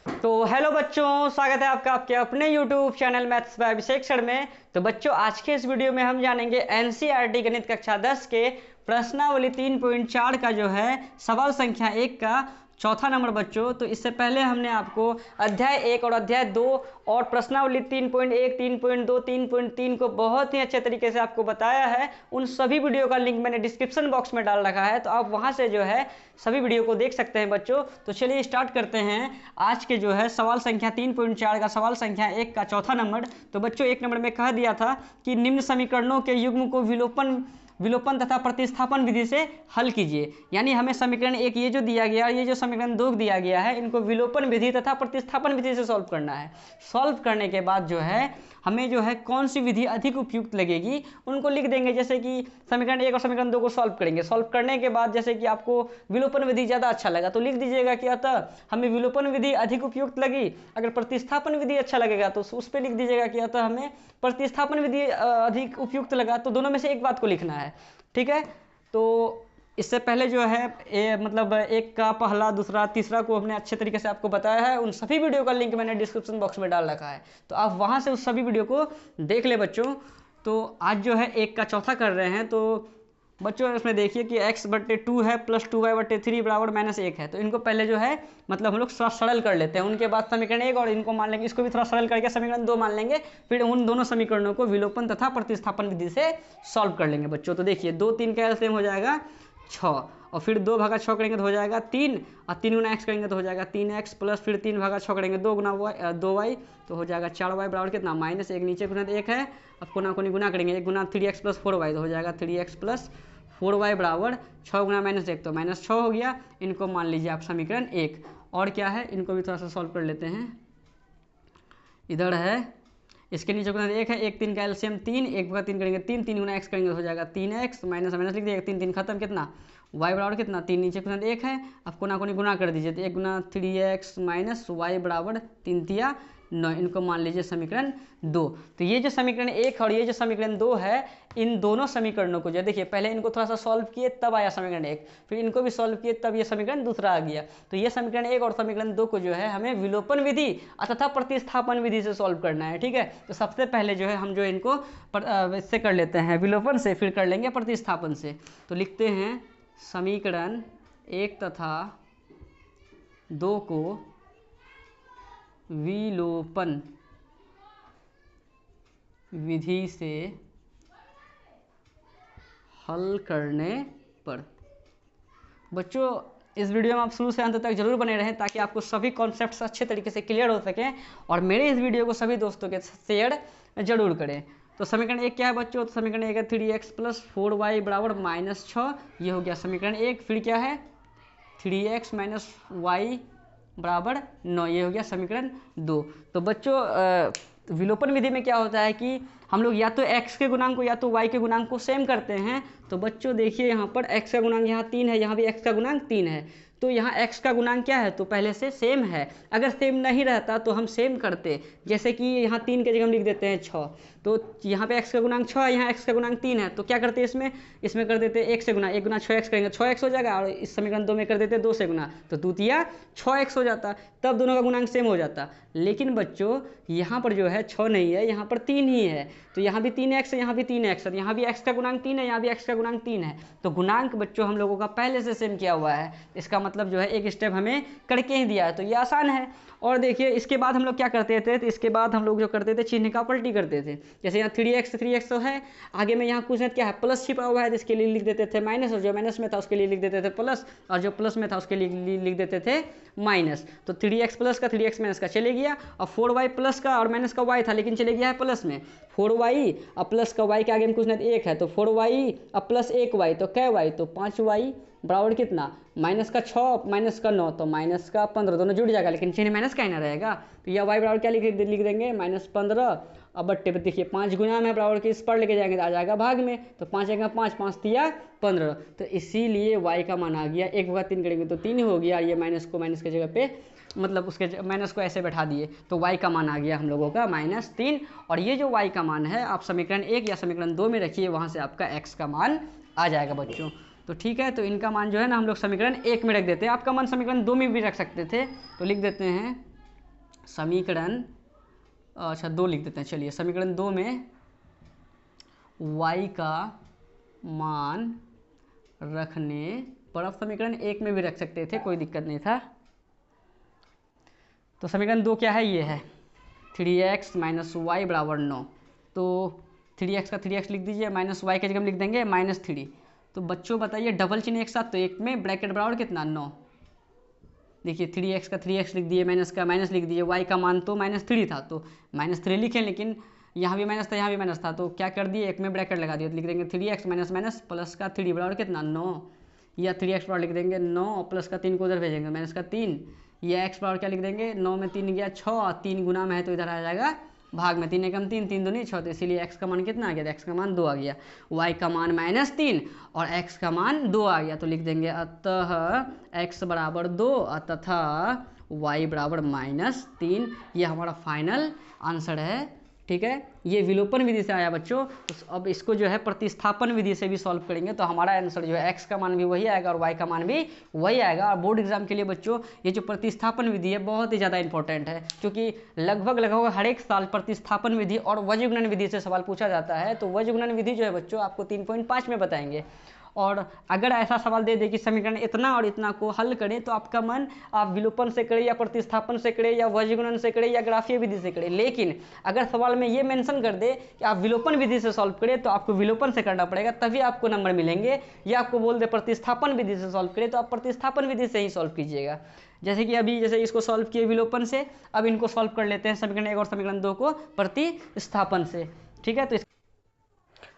तो हेलो बच्चों, स्वागत है आपका आपके अपने YouTube channel maths by Abhishek sir में। तो बच्चों, आज के इस वीडियो में हम जानेंगे एनसीईआरटी गणित कक्षा 10 के प्रश्नावली 3.4 का जो है सवाल संख्या 1 का चौथा नंबर। बच्चों, तो इससे पहले हमने आपको अध्याय 1 और अध्याय 2 और प्रश्नावली 3.1, 3.2, 3.3 को बहुत ही अच्छे तरीके से आपको बताया है। उन सभी वीडियो का लिंक मैंने डिस्क्रिप्शन बॉक्स में डाल रखा है, तो आप वहां से जो है सभी वीडियो को देख सकते हैं बच्चों। तो चलिए स्टार्ट करते हैं आज के जो है सवाल संख्या 3.4 का सवाल संख्या 1 का चौथा नंबर। तो बच्चों, 1 नंबर में कह दिया था कि निम्न समीकरणों के युग्म को विलोपन तथा प्रतिस्थापन विधि से हल कीजिए। यानी हमें समीकरण 1 ये जो दिया गया, ये जो समीकरण 2 दिया गया है, इनको विलोपन विधि तथा प्रतिस्थापन विधि से सॉल्व करना है। सॉल्व करने के बाद जो है हमें जो है कौन सी विधि अधिक उपयुक्त लगेगी उनको लिख देंगे। जैसे कि समीकरण 1 और समीकरण 2 को सॉल्व करेंगे। सॉल्व करने के बाद जैसे कि आपको विलोपन विधि ज़्यादा अच्छा लगा तो लिख दीजिएगा कि अतः हमें विलोपन विधि अधिक उपयुक्त लगी। अगर प्रतिस्थापन विधि अच्छा लगेगा तो उस पर लिख दीजिएगा कि अतः हमें प्रतिस्थापन विधि अधिक उपयुक्त लगा। तो दोनों में से एक बात को लिखना है, ठीक है। तो इससे पहले जो है मतलब 1 का पहला, दूसरा, तीसरा को हमने अच्छे तरीके से आपको बताया है। उन सभी वीडियो का लिंक मैंने डिस्क्रिप्शन बॉक्स में डाल रखा है, तो आप वहां से उस सभी वीडियो को देख ले बच्चों। तो आज जो है 1 का चौथा कर रहे हैं। तो बच्चों, इसमें देखिए कि x/2 है प्लस 2y/3 बराबर -1 है। तो इनको पहले जो है मतलब हम लोग थोड़ा सरल कर लेते हैं। उनके बाद समीकरण 1 और इनको मान लेंगे, इसको भी थोड़ा सरल करके समीकरण 2 मान लेंगे। फिर उन दोनों समीकरणों को विलोपन तथा प्रतिस्थापन विधि से सॉल्व कर लेंगे बच्चों। तो देखिए 2 3 का एलसीएम हो जाएगा 6, और फिर 2/6 करेंगे तो हो जाएगा 3, और 3 गुना x करेंगे तो हो जाएगा 3x, प्लस फिर 3/6 करेंगे 2y तो हो जाएगा 4y बराबर कितना -1। नीचे गुना 1 है, अब कोना कोनी गुना करेंगे, 1 गुना 3x प्लस 4y तो हो जाएगा 3x प्लस 4y बराबर 6 गुना -1 तो -6 हो गया। इनको मान लीजिए आप समीकरण 1। और क्या है, इनको भी थोड़ा सा सॉल्व कर लेते हैं। इधर है, इसके नीचे गुना 1 है, 1 3 का एलसीएम 3, 1/3 करेंगे 3, 3 गुना x करेंगे तो हो जाएगा 3x, माइनस माइनस लिख दिएगा, 3 3 खत्म, कितना y बराबर कितना 3, नीचे गुना 1 है, अब कोना कोनी गुना कर दीजिए, तो 1 गुना 3x माइनस y बराबर 3 तिया 9। इनको मान लीजिए समीकरण 2। तो ये जो समीकरण 1 और ये जो समीकरण 2 है, इन दोनों समीकरणों को जो देखिए पहले इनको थोड़ा सा सॉल्व किए तब आया समीकरण 1, फिर इनको भी सॉल्व किए तब ये समीकरण दूसरा आ गया। तो ये समीकरण 1 और समीकरण 2 को जो है हमें विलोपन विधि तथा प्रतिस्थापन विधि से सॉल्व करना है, ठीक है। तो सबसे पहले जो है हम जो इनको इससे कर लेते हैं विलोपन से, फिर कर लेंगे प्रतिस्थापन से। तो लिखते हैं समीकरण 1 तथा 2 को विलोपन विधि से हल करने पर। बच्चों, इस वीडियो में आप शुरू से अंत तक जरूर बने रहें ताकि आपको सभी कॉन्सेप्ट्स अच्छे तरीके से क्लियर हो सकें, और मेरे इस वीडियो को सभी दोस्तों के शेयर जरूर करें। तो समीकरण 1 क्या है बच्चों, तो समीकरण 1 है 3x प्लस 4y बराबर -6, ये हो गया समीकरण 1। फिर क्या है 3x माइनस y बराबर 9, ये हो गया समीकरण 2। तो बच्चों, विलोपन विधि में क्या होता है कि हम लोग या तो x के गुणांक को या तो y के गुणांक को सेम करते हैं। तो बच्चों देखिए यहाँ पर x का गुणांक यहाँ 3 है, यहाँ भी x का गुणांक 3 है, तो यहाँ x का गुणांक क्या है, तो पहले से सेम है। अगर सेम नहीं रहता तो हम सेम करते, जैसे कि यहाँ 3 के जगह हम लिख देते हैं 6, तो यहाँ पे x का गुणांक 6 है, यहाँ x का गुणांक 3 है, तो क्या करते हैं इसमें कर देते 1 से गुना, 1 गुना 6x करेंगे 6x हो जाएगा, और इस समीकरण 2 में कर देते 2 से गुना, तो 2 तिया 6x हो जाता, तब दोनों का गुणांक सेम हो जाता। लेकिन बच्चों यहाँ पर जो है 6 नहीं है, यहाँ पर 3 ही है, तो यहाँ भी 3x है, यहाँ भी 3x है, यहाँ भी x का गुणांक 3 है, यहाँ भी x का गुणांक 3 है। तो गुणांक बच्चों हम लोगों का पहले से सेम किया हुआ है, इसका मतलब जो है एक स्टेप हमें करके ही दिया है, तो ये आसान है। और देखिए इसके बाद हम लोग क्या करते थे, तो इसके बाद हम लोग जो करते थे चिन्ह का पलटी करते थे। जैसे यहाँ 3x तो है, आगे में यहाँ कुछ क्या है प्लस छिपा हुआ है, तो इसके लिए लिख देते थे माइनस, और जो माइनस में था उसके लिए लिख देते थे प्लस, और जो प्लस में था उसके लिए लिख देते थे माइनस। तो 3x प्लस का 3x माइनस का चले गया, और 4y प्लस का और माइनस का y था लेकिन चले गया है प्लस में। 4y और प्लस का y के आगे में कुछ नहीं 1 है, तो 4y और प्लस 1y तो कै y, तो 5y बराबर कितना माइनस का 6 माइनस का 9 तो माइनस का 15, दोनों जुड़ जाएगा लेकिन चिन्ह माइनस का ही ना रहेगा। तो यह y बराबर क्या लिख देंगे -15, अब बट्टे पे देखिए 5 गुना में बराबर के इस पर लेके जाएंगे तो आ जाएगा भाग में, तो 5 एक 5, 5 तिया 15, तो इसीलिए y का मान आ गया 1/3 करेंगे तो 3 हो गया, ये माइनस को माइनस के जगह पे मतलब उसके माइनस को ऐसे बैठा दिए, तो y का मान आ गया हम लोगों का -3। और ये जो y का मान है आप समीकरण 1 या समीकरण 2 में रखिए, वहाँ से आपका x का मान आ जाएगा बच्चों। तो ठीक है, तो इनका मान जो है ना हम लोग समीकरण 1 में रख देते हैं। आपका मान समीकरण 2 में भी रख सकते थे, तो लिख देते हैं समीकरण अच्छा 2 लिख देते हैं, चलिए समीकरण 2 में y का मान रखने पर, अब समीकरण 1 में भी रख सकते थे, कोई दिक्कत नहीं था। तो समीकरण 2 क्या है, ये है 3x माइनस वाई बराबर 9। तो 3x का 3x लिख दीजिए, माइनस वाई की जगह हम लिख देंगे -3। तो बच्चों बताइए डबल चिन्ह एक साथ, तो एक में ब्रैकेट बराबर कितना 9। देखिए 3x का 3x लिख दिए, माइनस का माइनस लिख दिए, y का मान तो -3 था तो -3 लिखें, लेकिन यहाँ भी माइनस था यहाँ भी माइनस था, तो क्या कर दिए एक में ब्रैकेट लगा दिए, तो लिख देंगे 3x माइनस माइनस प्लस का 3 बराबर कितना 9, या 3x बराबर लिख देंगे 9 प्लस का 3 को उधर भेजेंगे माइनस का 3, या x बराबर क्या लिख देंगे 9 में 3 गया 6 और 3 गुना में है तो इधर आ जाएगा भाग में, 3 एकम 3 3 दूनी 6, तो इसीलिए x का मान कितना आ गया, x का मान 2 आ गया, y का मान -3 और x का मान 2 आ गया, तो लिख देंगे अतः x बराबर 2 तथा y बराबर -3। ये हमारा फाइनल आंसर है। ठीक है, ये विलोपन विधि से आया बच्चों। तो अब इसको जो है प्रतिस्थापन विधि से भी सॉल्व करेंगे तो हमारा आंसर जो है x का मान भी वही आएगा और y का मान भी वही आएगा। और बोर्ड एग्जाम के लिए बच्चों ये जो प्रतिस्थापन विधि है बहुत ही ज़्यादा इंपॉर्टेंट है, क्योंकि लगभग हर एक साल प्रतिस्थापन विधि और वज्रगुणन विधि से सवाल पूछा जाता है। तो वज्रगुणन विधि जो है बच्चों आपको 3.5 में बताएंगे, और अगर ऐसा सवाल दे दे कि समीकरण इतना और इतना को हल करें तो आपका मन आप विलोपन से करें या प्रतिस्थापन से करें या वज्रगुणन से करें या ग्राफीय विधि से करें, लेकिन अगर सवाल में ये मेंशन कर दे कि आप विलोपन विधि से सॉल्व करें तो आपको विलोपन से करना पड़ेगा, तभी आपको नंबर मिलेंगे। या आपको बोल दे प्रतिस्थापन विधि से सॉल्व करें तो आप प्रतिस्थापन विधि से ही सॉल्व कीजिएगा। जैसे कि अभी जैसे इसको सॉल्व किए विलोपन से, अब इनको सॉल्व कर लेते हैं समीकरण 1 और समीकरण 2 को प्रतिस्थापन से। ठीक है, तो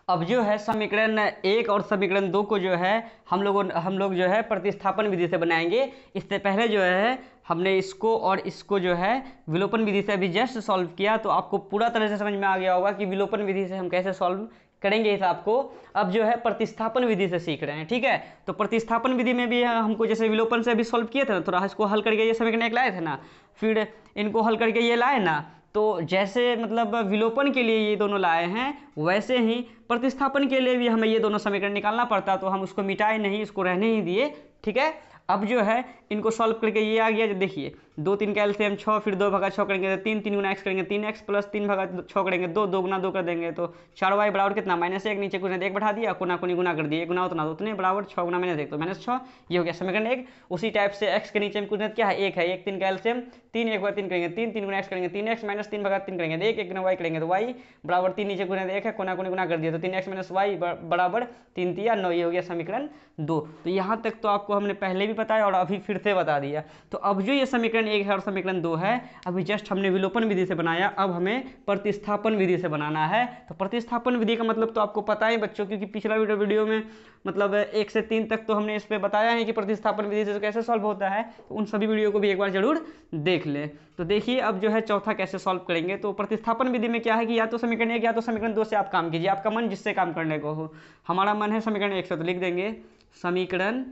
अब जो है समीकरण 1 और समीकरण 2 को जो है हम लोग जो है प्रतिस्थापन विधि से बनाएंगे। इससे पहले जो है हमने इसको और इसको जो है विलोपन विधि से अभी जस्ट सॉल्व किया, तो आपको पूरा तरह से समझ में आ गया होगा कि विलोपन विधि से हम कैसे सॉल्व करेंगे इस आपको। अब जो है प्रतिस्थापन विधि से सीख रहे हैं। ठीक है, तो प्रतिस्थापन विधि में भी हमको जैसे विलोपन से अभी सॉल्व किए थे ना, थोड़ा इसको हल करके ये समीकरण 1 लाए थे ना, फिर इनको हल करके ये लाए ना, तो जैसे मतलब विलोपन के लिए ये दोनों लाए हैं वैसे ही प्रतिस्थापन के लिए भी हमें ये दोनों समीकरण निकालना पड़ता, तो हम उसको मिटाए नहीं, इसको रहने ही दिए। ठीक है, अब जो है इनको सॉल्व करके ये आ गया, जो देखिए 2 3 का एलसीएम 6, फिर 2 भागा 6 करेंगे तो 3, 3 गुना x करेंगे 3x प्लस 3 भागा 6 करेंगे 2, 2 गुना 2 कर देंगे तो 4y बराबर कितना -1, नीचे कुछ 1 बैठा दिया, कोना कोनी गुना कर दिए, गुना उतना उतने बराबर 6 गुना -1 तो -6। ये हो गया समीकरण 1। उसी टाइप से x के नीचे में कुछ क्या है 1 है, 1 3 का एलसीएम 3, 1 भागा 3 करेंगे 3, 3 गुना x करेंगे 3x माइनस 3 भागा 3 करेंगे 1, 1 गुना y करेंगे तो y बराबर 3, नीचे कुछ 1 है, कोना कोनी गुना कर दिया तो 3x माइनस y बराबर 3 3 9। ये हो गया समीकरण 2। तो यहाँ तक तो आपको हमने पहले भी बताया और अभी फिर से बता दिया। तो अब जो ये समीकरण 1 है और समीकरण 2 है, अभी जस्ट हमने विलोपन विधि से बनाया, अब हमें प्रतिस्थापन विधि से बनाना है। तो प्रतिस्थापन विधि का मतलब तो आपको पता है बच्चों, क्योंकि पिछला वीडियो में मतलब 1 से 3 तक तो हमने इस पर बताया है कि प्रतिस्थापन विधि से कैसे सॉल्व होता है, तो उन सभी वीडियो को भी एक बार जरूर देख लें। तो देखिए अब जो है चौथा कैसे सॉल्व करेंगे। तो प्रतिस्थापन विधि में क्या है कि या तो समीकरण 1 या तो समीकरण 2 से आप काम कीजिए, आपका मन जिससे काम करने को हो। हमारा मन है समीकरण 1 से, तो लिख देंगे समीकरण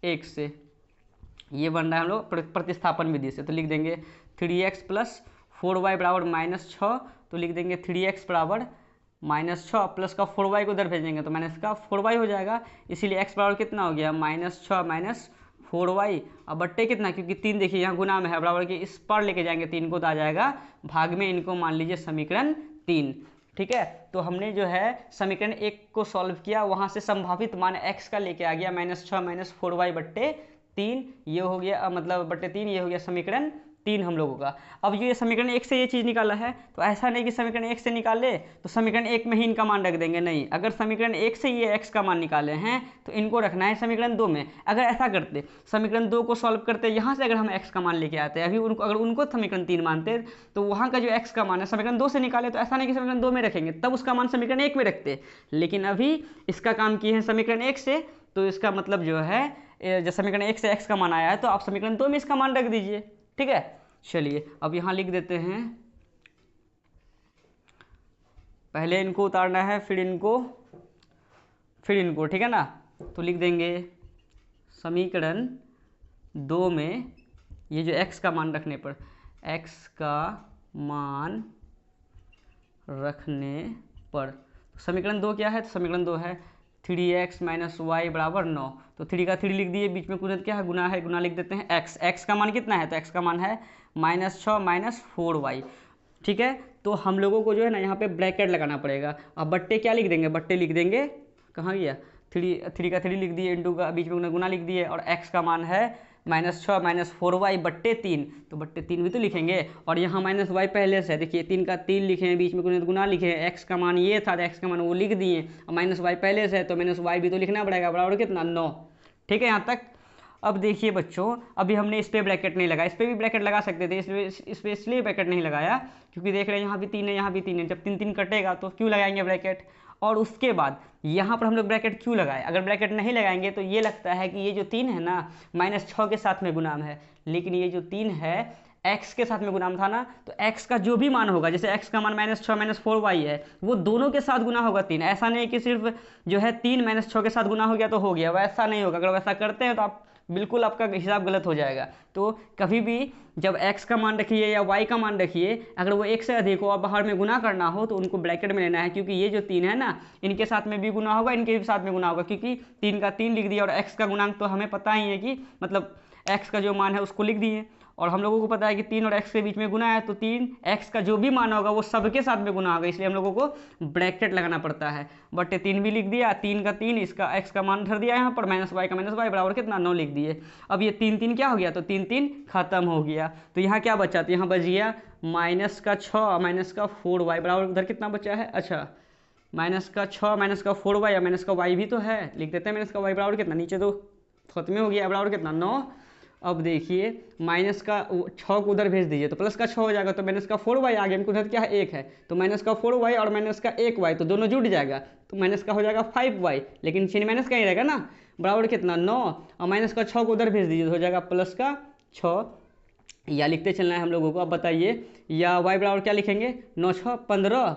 1 से ये बन रहा है हम लोग प्रतिस्थापन विधि से, तो लिख देंगे 3x प्लस 4y बराबर -6, तो लिख देंगे 3x बराबर -6 प्लस का 4y को उधर भेजेंगे तो माइनस का 4y हो जाएगा, इसीलिए x बराबर कितना हो गया -6 माइनस 4y। अब बट्टे कितना, क्योंकि 3 देखिए यहाँ गुना में है, बराबर कि इस पर लेके जाएंगे 3 को तो आ जाएगा भाग में, इनको मान लीजिए समीकरण 3। ठीक है, तो हमने जो है समीकरण 1 को सॉल्व किया, वहाँ से संभावित मान x का लेके आ गया -6 माइनस 4y बट्टे 3, ये हो गया मतलब बट्टे 3, ये हो गया समीकरण 3 हम लोगों का। अब ये समीकरण 1 से ये चीज़ निकाला है, तो ऐसा नहीं कि समीकरण 1 से निकाले तो समीकरण 1 में ही इनका मान रख देंगे, नहीं। अगर समीकरण 1 से ये x का मान निकाले हैं तो इनको रखना है समीकरण 2 में। अगर ऐसा करते समीकरण 2 को सॉल्व करते, यहाँ से अगर हम x का मान लेके आते, अभी उनको अगर उनको समीकरण 3 मानते तो वहाँ का जो x का मान है समीकरण 2 से निकाले, तो ऐसा नहीं कि समीकरण 2 में रखेंगे तब उसका मान समीकरण 1 में रखते, लेकिन अभी इसका काम किए हैं समीकरण 1 से, तो इसका मतलब जो है जब समीकरण 1 से x का मान आया है तो आप समीकरण 2 में इसका मान रख दीजिए। ठीक है, चलिए अब यहाँ लिख देते हैं, पहले इनको उतारना है फिर इनको, ठीक है ना। तो लिख देंगे समीकरण 2 में ये जो x का मान रखने पर, x का मान रखने पर समीकरण 2 क्या है, तो समीकरण 2 है 3x माइनस वाई बराबर 9। तो 3 का 3 लिख दिए, बीच में गुणित क्या है, गुना है, गुना लिख देते हैं x। x का मान कितना है, तो x का मान है -6 माइनस 4y। ठीक है, तो हम लोगों को जो है ना यहाँ पे ब्रैकेट लगाना पड़ेगा। अब बट्टे क्या लिख देंगे, बट्टे लिख देंगे, कहाँ गया, 3 का 3 लिख दिए, इंटू का बीच में गुना लिख दिए, और x का मान है -6 माइनस 4y बट्टे 3। तो बट्टे 3 भी तो लिखेंगे, और यहाँ माइनस वाई पहले से है, देखिए 3 का 3 लिखे हैं, बीच में गुना लिखे हैं, x का मान ये था तो x का मान वो लिख दिए, और माइनस वाई पहले से है तो माइनस वाई भी तो लिखना पड़ेगा, बराबर कितना 9। ठीक है यहाँ तक। अब देखिए बच्चों, अभी हमने इस पर ब्रैकेट नहीं लगाया, इस पर भी ब्रैकेट लगा सकते थे, इस पर इसलिए ब्रैकेट नहीं लगाया क्योंकि देख रहे हैं यहाँ भी 3 है, यहाँ भी 3 है, जब 3 3 कटेगा तो क्यों लगाएंगे ब्रैकेट। और उसके बाद यहाँ पर हम लोग ब्रैकेट क्यों लगाए, अगर ब्रैकेट नहीं लगाएंगे तो ये लगता है कि ये जो 3 है ना -6 के साथ में गुणाम है, लेकिन ये जो 3 है x के साथ में गुणाम था ना, तो x का जो भी मान होगा, जैसे x का मान -6 माइनस 4y है, वो दोनों के साथ गुना होगा 3। ऐसा नहीं कि सिर्फ जो है 3 -6 के साथ गुना हो गया तो हो गया, वैसा नहीं होगा। अगर वैसा करते हैं तो आप बिल्कुल आपका हिसाब गलत हो जाएगा। तो कभी भी जब x का मान रखिए या y का मान रखिए, अगर वो 1 से अधिक हो और बाहर में गुना करना हो तो उनको ब्रैकेट में लेना है, क्योंकि ये जो 3 है ना, इनके साथ में भी गुना होगा, इनके भी साथ में गुना होगा, क्योंकि 3 का 3 लिख दिया और x का गुणांक तो हमें पता ही है कि मतलब x का जो मान है उसको लिख दिए, और हम लोगों को पता है कि 3 और x के बीच में गुना है, तो 3x का जो भी मान होगा वो सबके साथ में गुना होगा, इसलिए हम लोगों को ब्रैकेट लगाना पड़ता है। बटे 3 भी लिख दिया, 3 का 3, इसका x का मान धर दिया यहाँ पर, -y का -y बराबर कितना 9 लिख दिए। अब ये 3 3 क्या हो गया, तो 3 3 खत्म हो गया। तो यहाँ क्या बचा, तो यहाँ बच गया -6 माइनस का 4y बराबर, उधर कितना बचा है, अच्छा -6 माइनस का 4y और माइनस का y भी तो है, लिख देते हैं माइनस का y बराबर कितना, नीचे तो खत्म हो गया, बराबर कितना 9। अब देखिए माइनस का 6 को उधर भेज दीजिए तो प्लस का 6 हो जाएगा, तो माइनस का 4y आ गया, हमको उधर क्या है 1 है, तो माइनस का 4y और माइनस का 1y तो दोनों जुड़ जाएगा, तो माइनस का हो जाएगा 5y, लेकिन चिन्ह माइनस का ही रहेगा ना, बराबर कितना 9, और माइनस का 6 को उधर भेज दीजिए तो हो जाएगा प्लस का 6। या लिखते चलना है हम लोगों को। अब बताइए, या y बराबर क्या लिखेंगे, 9 6 15,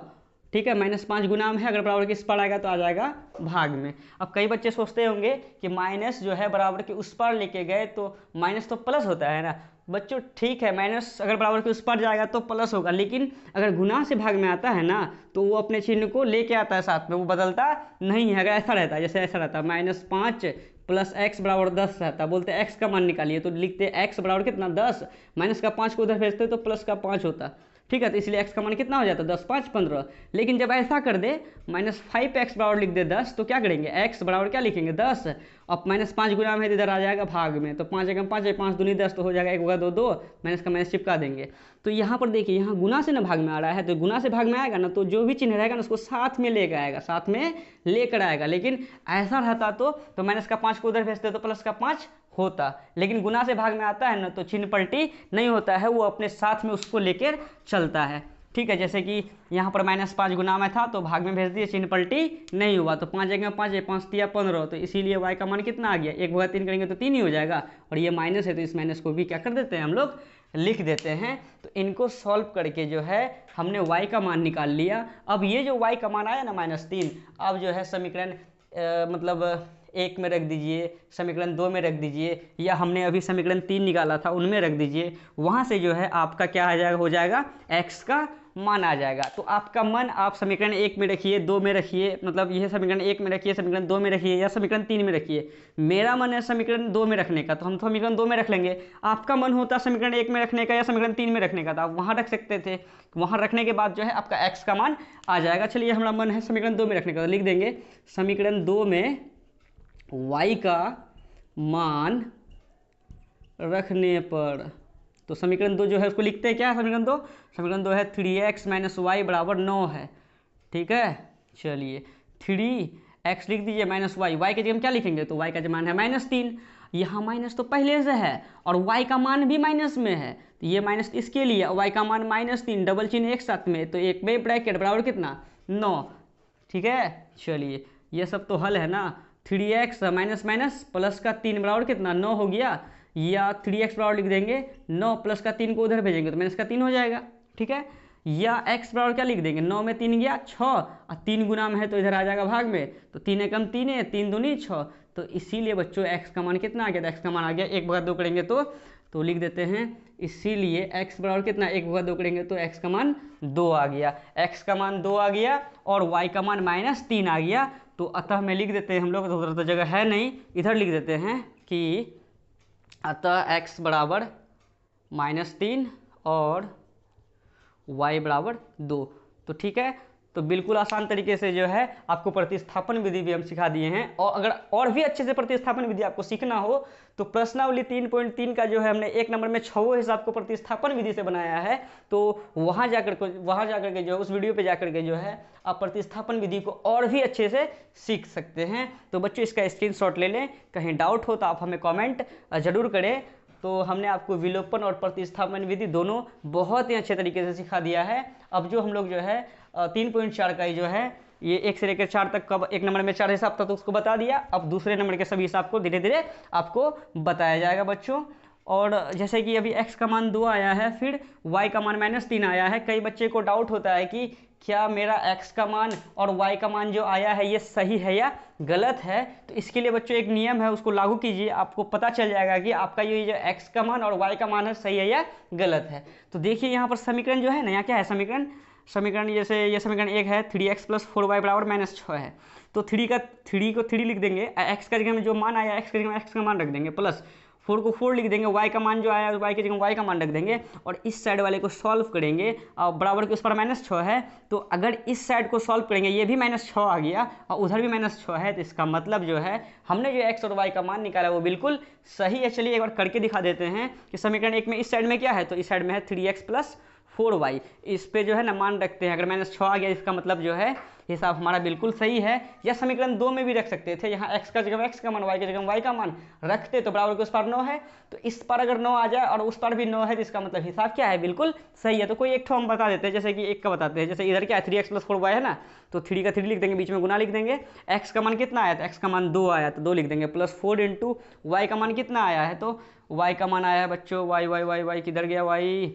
ठीक है, -5 गुणाम है, अगर बराबर के इस पर आएगा तो आ जाएगा भाग में। अब कई बच्चे सोचते होंगे कि माइनस जो है बराबर के उस पर लेके गए तो माइनस तो प्लस होता है ना। बच्चों ठीक है, माइनस अगर बराबर के उस पर जाएगा तो प्लस होगा, लेकिन अगर गुना से भाग में आता है ना तो वो अपने चिन्ह को लेके आता है साथ में, वो बदलता नहीं है। अगर ऐसा रहता है, जैसे ऐसा रहता है -5 प्लस x बराबर 10 रहता, बोलते हैं x का मान निकालिए, तो लिखते x बराबर कितना 10, माइनस का 5 को उधर भेजते तो प्लस का 5 होता, ठीक है, तो इसलिए x का मान कितना हो जाता है 10 5 15। लेकिन जब ऐसा कर दे -5x बराबर लिख दे 10, तो क्या करेंगे, x बराबर क्या लिखेंगे 10, अब -5 गुना में इधर आ जाएगा भाग में, तो 5 एकम 5 5 दूनी 10, तो हो जाएगा 1 होगा 2 2, माइनस का माइनस चिपका देंगे। तो यहाँ पर देखिए, यहाँ गुना से ना भाग में आ रहा है, तो गुना से भाग में आएगा ना तो जो भी चिन्ह रहेगा ना उसको साथ में लेकर आएगा, साथ में लेकर आएगा। लेकिन ऐसा रहता तो माइनस का 5 को उधर भेजते तो प्लस का 5 होता, लेकिन गुना से भाग में आता है ना तो चिन्ह पलटी नहीं होता है, वो अपने साथ में उसको लेकर चलता है, ठीक है। जैसे कि यहाँ पर -5 गुना में था तो भाग में भेज दिए, चिन्ह पलटी नहीं हुआ, तो 5 एक में 5 5 3 15, तो इसीलिए y का मान कितना आ गया, 1/3 करेंगे तो 3 ही हो जाएगा, और ये माइनस है तो इस माइनस को भी क्या कर देते हैं हम लोग, लिख देते हैं। तो इनको सॉल्व करके जो है हमने y का मान निकाल लिया। अब ये जो y का मान आया ना -3, अब जो है समीकरण मतलब 1 में रख दीजिए, समीकरण 2 में रख दीजिए, या हमने अभी समीकरण 3 निकाला था उनमें रख दीजिए, वहाँ से जो है आपका क्या आ जाएगा, हो जाएगा x का मान आ जाएगा। तो आपका मन आप समीकरण 1 में रखिए, 2 में रखिए, मतलब यह समीकरण 1 में रखिए, समीकरण 2 में रखिए, या समीकरण 3 में रखिए। मेरा मन है समीकरण 2 में रखने का, तो हम समीकरण 2 में रख लेंगे। आपका मन होता समीकरण 1 में रखने का या समीकरण 3 में रखने का, तो आप वहाँ रख सकते थे। वहाँ रखने के बाद जो है आपका x का मान आ जाएगा। चलिए, हमारा मन है समीकरण 2 में रखने का, तो लिख देंगे समीकरण 2 में y का मान रखने पर, तो समीकरण 2 जो है उसको लिखते हैं क्या है, समीकरण 2 है 3x माइनस वाई बराबर 9 है, ठीक है। चलिए 3x लिख दीजिए माइनस वाई, वाई के जगह हम क्या लिखेंगे, तो y का मान है -3, यहाँ माइनस तो पहले से है और y का मान भी माइनस में है, तो ये माइनस इसके लिए, y का मान -3, डबल चिन्ह एक साथ में, तो एक में ब्रैकेट बराबर कितना 9, ठीक है। चलिए ये सब तो हल है ना, 3x माइनस माइनस प्लस का 3 बराबर कितना 9 हो गया, या 3x बराबर लिख देंगे 9 प्लस का 3 को उधर भेजेंगे तो माइनस का 3 हो जाएगा, ठीक है। या x बराबर क्या लिख देंगे, 9 में 3 गया 6, और 3 गुना में है तो इधर आ जाएगा भाग में, तो 3 एकम 3 है, 3 दूनी 6, तो इसीलिए बच्चों x का मान कितना आ गया, तो x का मान आ गया 1/2 करेंगे तो लिख देते हैं, इसीलिए x बराबर कितना 1/2 करेंगे तो x का मान 2 आ गया, x का मान 2 आ गया और y का मान -3 आ गया। तो अतः में लिख देते हैं हम लोग, तो उधर तो जगह है नहीं, इधर लिख देते हैं कि अतः x बराबर -3 और y बराबर 2। तो ठीक है, तो बिल्कुल आसान तरीके से जो है आपको प्रतिस्थापन विधि भी हम सिखा दिए हैं। और अगर और भी अच्छे से प्रतिस्थापन विधि आपको सीखना हो तो प्रश्नावली 3.3 का जो है हमने 1 नंबर में 6 हिसाब को प्रतिस्थापन विधि से बनाया है, तो वहाँ जाकर के जो है उस वीडियो पे जाकर के जो है आप प्रतिस्थापन विधि को और भी अच्छे से सीख सकते हैं। तो बच्चों इसका स्क्रीनशॉट ले लें, कहीं डाउट हो तो आप हमें कॉमेंट जरूर करें। तो हमने आपको विलोपन और प्रतिस्थापन विधि दोनों बहुत ही अच्छे तरीके से सिखा दिया है। अब जो हम लोग जो है 3.4 का ही जो है ये 1 से लेकर 4 तक का 1 नंबर में 4 हिसाब था तो उसको बता दिया। अब दूसरे नंबर के सभी हिसाब को धीरे धीरे आपको बताया जाएगा बच्चों। और जैसे कि अभी x का मान 2 आया है, फिर y का मान -3 आया है। कई बच्चे को डाउट होता है कि क्या मेरा x का मान और y का मान जो आया है ये सही है या गलत है। तो इसके लिए बच्चों एक नियम है, उसको लागू कीजिए, आपको पता चल जाएगा कि आपका ये जो x का मान और y का मान है सही है या गलत है। तो देखिए यहाँ पर समीकरण जो है ना, यहाँ क्या है समीकरण जैसे ये समीकरण 1 है 3x + 4y बराबर -6 है। तो 3 को 3 लिख देंगे, x का जगह में जो मान आया x का जगह में x का मान रख देंगे, प्लस 4 को 4 लिख देंगे, y का मान जो आया y की जगह y का मान रख देंगे और इस साइड वाले को सॉल्व करेंगे और बराबर के उस पर -6 है। तो अगर इस साइड को सॉल्व करेंगे ये भी -6 आ गया और उधर भी -6 है, तो इसका मतलब जो है हमने जो x और y का मान निकाला वो बिल्कुल सही है। चलिए एक बार करके दिखा देते हैं कि समीकरण 1 में इस साइड में क्या है, तो इस साइड में है 3x + 4y। इस पे जो है ना मान रखते हैं, अगर -6 आ गया इसका मतलब जो है हिसाब हमारा बिल्कुल सही है। या समीकरण 2 में भी रख सकते थे, यहाँ x का जगह x का मान y की जगह y का मान रखते तो बराबर के उस पार 9 है, तो इस पार अगर 9 आ जाए और उस पार भी 9 है तो इसका मतलब हिसाब क्या है, बिल्कुल सही है। तो कोई एक ठो हम बता देते हैं, जैसे कि एक का बताते हैं, जैसे इधर क्या है 3x + 4y है ना, तो 3 का 3 लिख देंगे, बीच में गुना लिख देंगे। x का मान कितना आया, तो x का मान 2 आया तो 2 लिख देंगे, प्लस 4 × y का मान कितना आया है, तो y का मान आया है बच्चों y किधर गया y,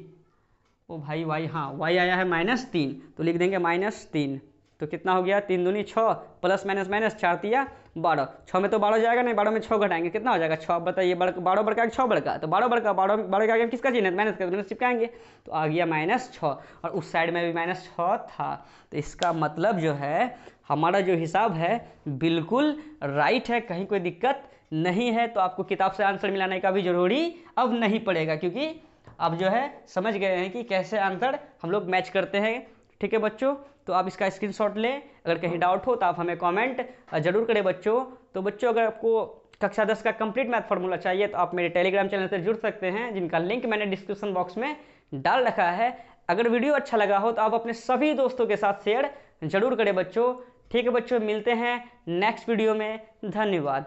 ओ भाई y, हाँ y आया है -3 तो लिख देंगे -3। तो कितना हो गया 3 दूनी 6 प्लस माइनस 4 तिया 12, 6 में तो 12 जाएगा नहीं, 12 में 6 घटाएंगे कितना हो जाएगा 6। बताइए 12 बड़का 6 बड़का, तो 12 के आगे किसका चिन्ह है, माइनस का, माइनस चिपकाएंगे तो आ गया -6 और उस साइड में भी -6 था। तो इसका मतलब जो है हमारा जो हिसाब है बिल्कुल राइट है, कहीं कोई दिक्कत नहीं है। तो आपको किताब से आंसर मिलाने का भी जरूरी अब नहीं पड़ेगा, क्योंकि अब जो है समझ गए हैं कि कैसे आंसर हम लोग मैच करते हैं। ठीक है बच्चों, तो आप इसका स्क्रीनशॉट लें, अगर कहीं डाउट हो तो आप हमें कमेंट जरूर करें बच्चों। तो बच्चों अगर आपको कक्षा 10 का कंप्लीट मैथ फार्मूला चाहिए तो आप मेरे टेलीग्राम चैनल से जुड़ सकते हैं, जिनका लिंक मैंने डिस्क्रिप्शन बॉक्स में डाल रखा है। अगर वीडियो अच्छा लगा हो तो आप अपने सभी दोस्तों के साथ शेयर जरूर करें बच्चों। ठीक है बच्चों, मिलते हैं नेक्स्ट वीडियो में, धन्यवाद।